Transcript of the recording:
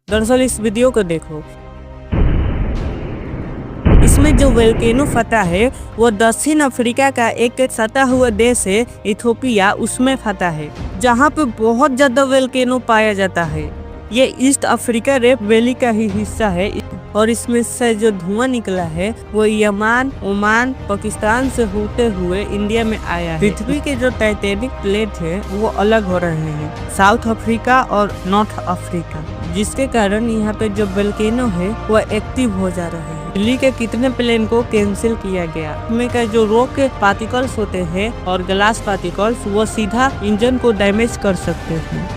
दरअसल इस वीडियो को देखो। इसमें जो वोल्केनो फटा है वो दक्षिण अफ्रीका का एक सटा हुआ देश है इथियोपिया, उसमें फटा है जहाँ पे बहुत ज्यादा वोल्केनो पाया जाता है। ये ईस्ट अफ्रीका रेप वैली का ही हिस्सा है और इसमें से जो धुआं निकला है वो यमन, ओमान, पाकिस्तान से होते हुए इंडिया में आया है। पृथ्वी के जो टाइटेनिक प्लेट है वो अलग हो रहे हैं, साउथ अफ्रीका और नॉर्थ अफ्रीका, जिसके कारण यहाँ पे जो वोल्केनो है वो एक्टिव हो जा रहे हैं। दिल्ली के कितने प्लेन को कैंसिल किया गया। इसमें का जो रॉक के पार्टिकल्स होते हैं और ग्लास पार्टिकल्स वो सीधा इंजन को डैमेज कर सकते हैं।